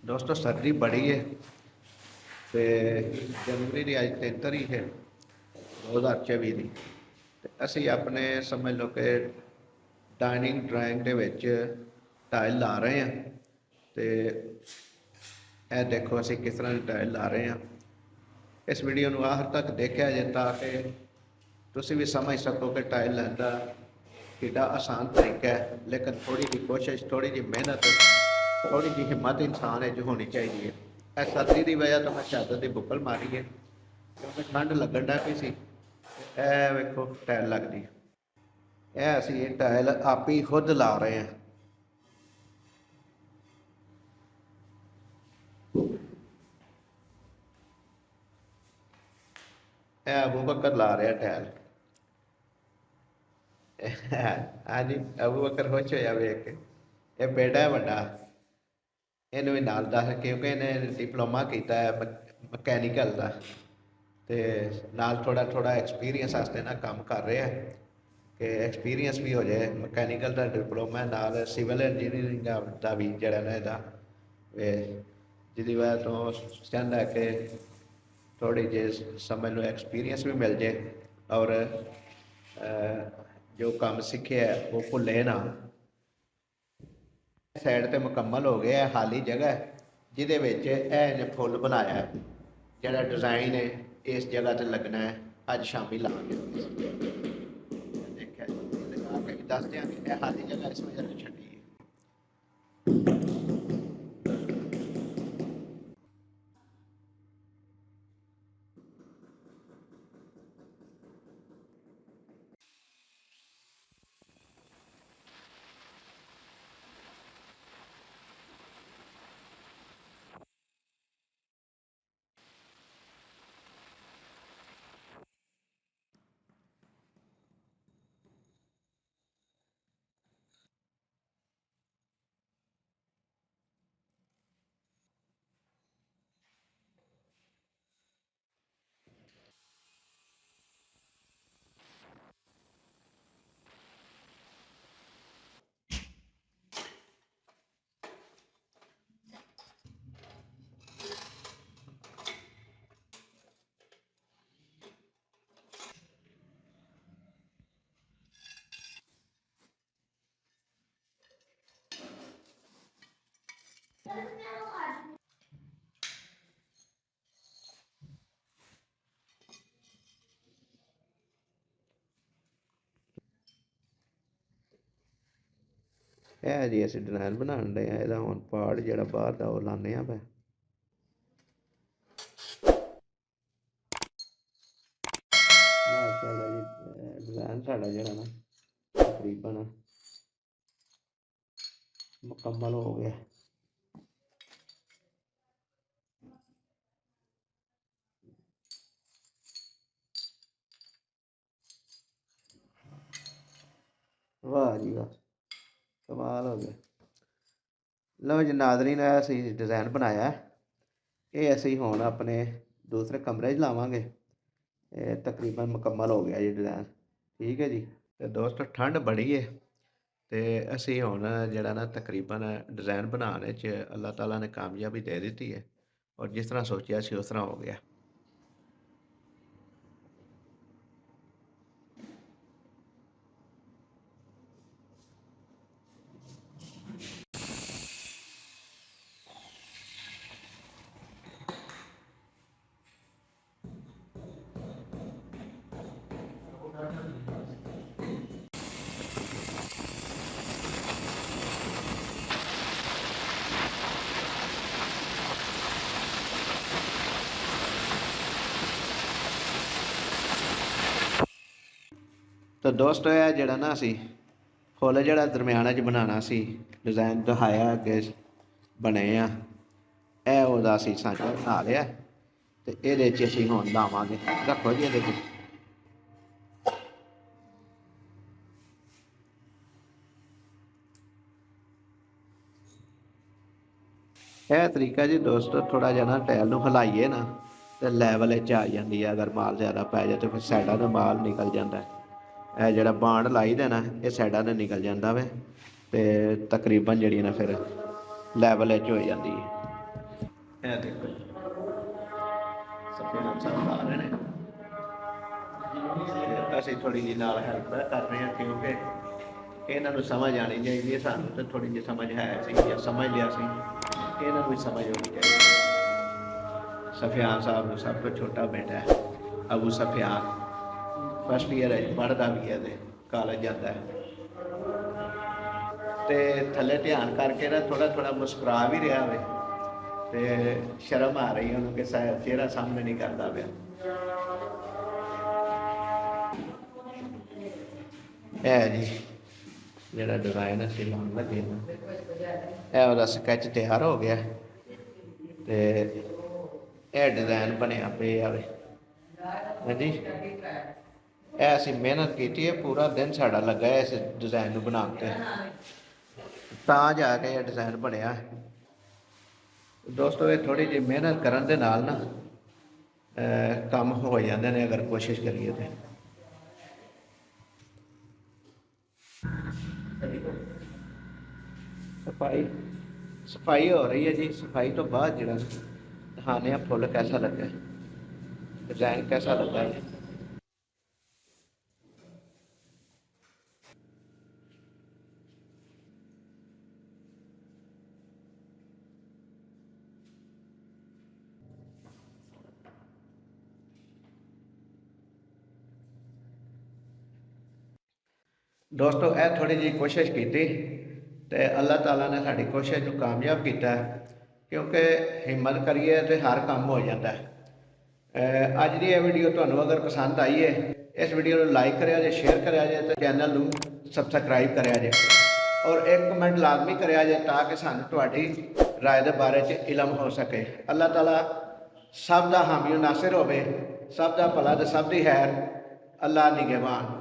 दोस्तों सर्दी बड़ी है तो जनवरी की अज 3 तारीख है 2024 की। असी अपने समझ लो कि डाइनिंग ड्राइंग के विच टाइल ला रहे हैं। तो यह देखो असी किस तरह की टाइल ला रहे हैं। इस वीडियो को आखिर तक देखा जाए ताकि तुसी भी समझ सको कि टाइल लैन का कितना आसान तरीका है। लेकिन थोड़ी जी कोशिश, थोड़ी जी मेहनत, थोड़ी जी हिम्मत इंसान जो होनी चाहिए। इस सर्दी की वजह तो मैं चादर की बुकल मारी है क्योंकि ठंड लगन लग पई सी। ए वेखो टाइल लगती, यह असी ये टाइल आप ही खुद ला रहे हैं। यह अबू बकर ला रहा टाइल। हाँ जी, अबू बकर खुश होया वेख के। यह बेटा है बड़ा, इन्हू भी नाल दस क्योंकि इन्हें डिप्लोमा किया है मकैनिकल का। तो नाल थोड़ा थोड़ा एक्सपीरियंस वास्ते ना काम कर रहे हैं कि एक्सपीरियंस भी हो जाए। मकैनिकल का डिप्लोमा है, नाल सिविल इंजीनियरिंग का भी जड़ा ना इहदा, जिसकी वजह तो चाहता है कि थोड़ी जी समझ लो एक्सपीरियंस भी मिल जाए और जो काम सीखे है वो भुले ना। साइड तो मुकम्मल हो गया है, खाली जगह है जिदे विच इन्हें फुल बनाया है। जड़ा डिज़ाइन है इस जगह ते लगना है, अज शामी लागे देखा लगा के दस देंगे। यह खाली जगह इस वजह से छड़ी है। यह जी अस डिजाइन बना रहे हैं, यदा हम पार्ट जो बाहर का वो लाने पे। माशाल्लाह जी डिजाइन साढ़ा जरा ना तकरीबन मुकम्मल हो गया। वाह जी वाह, कमाल हो गया। लो जी नाज़रीन, असी डिज़ाइन बनाया ये असी हुण अपने दूसरे कमरे च लावांगे। तकरीबन मुकम्मल हो गया जी डिज़ाइन। ठीक है जी। तो दोस्तों ठंड बड़ी है तो असी हुण जिहड़ा ना तकरीबन डिज़ाइन बनाने च अल्लाह ताला ने कामयाबी दे दी है और जिस तरह सोचा सी उस तरह हो गया। तो दोस्तों यह जड़ा ना असी फुल जड़ा दरम्याना च बनाना सी डिज़ाइन दिखाया कि बने आ, यह ओहदा असी सांचा बना लिया। तो ये असी हुण लावांगे। रखो जी ये यह तरीका जी दोस्तों, थोड़ा जहा ना टाइल नूं हिलाइए ना तो लैवल आ जाती है। अगर माल ज़्यादा पै जाए तो फिर साइडा तो माल निकल जाता है। यह जड़ा बाण लाई दे ना ये साइडा तो निकल जाता वे तो तकरीबन जी ना फिर लैवल हो जाती है। ਇਹ ਦੇਖੋ ਸਫਿਆਨ ਸਾਹਿਬ ਆ ਰਹੇ ਨੇ ਤੇ ਅਸੀਂ ਥੋੜੀ ਜਿਹੀ ਨਾਲ ਹੈਲਪ ਕਰ ਰਹੇ ਹਾਂ, ਕਿਉਂਕਿ ਇਹਨਾਂ ਨੂੰ ਸਮਝ ਆਣੀ ਚਾਹੀਦੀ ਹੈ। ਸਾਨੂੰ ਤਾਂ ਥੋੜੀ ਜਿਹੀ ਸਮਝ ਹੈ ਸੀ ਜਾਂ ਸਮਝ ਲਿਆ ਸੀ, ਇਹਨਾਂ ਨੂੰ ਵੀ ਸਮਝ ਆਉਣੀ ਚਾਹੀਦੀ। ਸਫਿਆਨ ਸਾਹਿਬ ਨੂੰ ਸਭ ਤੋਂ ਛੋਟਾ ਬੇਟਾ ਹੈ ਅਬੂ ਸਫਿਆਨ, ਫਸਟ ਈਅਰ ਹੈ, ਪੜ੍ਹਦਾ ਵੀ ਹੈ ਤੇ ਕਾਲਜ ਜਾਂਦਾ ਹੈ। ਤੇ ਥੱਲੇ ਧਿਆਨ ਕਰਕੇ ਨਾ ਥੋੜਾ ਥੋੜਾ ਮੁਸਕਰਾ ਵੀ ਰਿਹਾ ਵੇ ਤੇ ਸ਼ਰਮ ਆ ਰਹੀ ਉਹਨੂੰ ਕਿ ਚਿਹਰਾ ਸਾਹਮਣੇ ਨਹੀਂ ਕਰਦਾ ਪਿਆ। ਇਹ ਜੀ ਜਿਹੜਾ ਡਿਜ਼ਾਈਨ ਅਸੀਂ ਲਾਉਣ ਲੱਗੇ ਨਾ, ਇਹ ਉਹਦਾ ਸਕੈਚ ਤਿਆਰ ਹੋ ਗਿਆ ਤੇ ਇਹ ਡਿਜ਼ਾਈਨ ਬਣਿਆ ਪਿਆ ਵੇ। ਹਾਂਜੀ, ਇਹ ਅਸੀਂ ਮਿਹਨਤ ਕੀਤੀ ਹੈ, ਪੂਰਾ ਦਿਨ ਸਾਡਾ ਲੱਗਾ ਇਸ ਡਿਜ਼ਾਈਨ ਨੂੰ ਬਣਾਉਣ ਤੇ, ਤਾਂ ਜਾ ਕੇ ਇਹ ਡਿਜ਼ਾਈਨ ਬਣਿਆ। ਦੋਸਤੋ ਇਹ ਥੋੜੀ ਜਿਹੀ ਮਿਹਨਤ ਕਰਨ ਦੇ ਨਾਲ ਨਾ ਕੰਮ ਹੋ ਜਾਂਦੇ ਨੇ ਅਗਰ ਕੋਸ਼ਿਸ਼ ਕਰੀਏ ਤੇ। सफाई हो रही है जी। सफाई तो बाद जरा दिखाने फुल कैसा लगा, डिजाइन कैसा लगा है। दोस्तों यह थोड़ी जी कोशिश की तो अल्लाह ताला ने साड़ी कोशिश को कामयाब किया, क्योंकि हिम्मत करिए तो हर काम हो जाता है। अज की यह वीडियो तुहानू अगर पसंद आई है, इस वीडियो को लाइक करिया जे, शेयर करिया जे, तो चैनल को सबसक्राइब करिया जे और एक कमेंट लाजमी करिया जे, ताकि सानू तुहाडी राय के बारे च इलम हो सके। अल्लाह ताला सब का हामी नासिर होवे, सब का भला तो सब की खैर। अल्लाह निगहबान।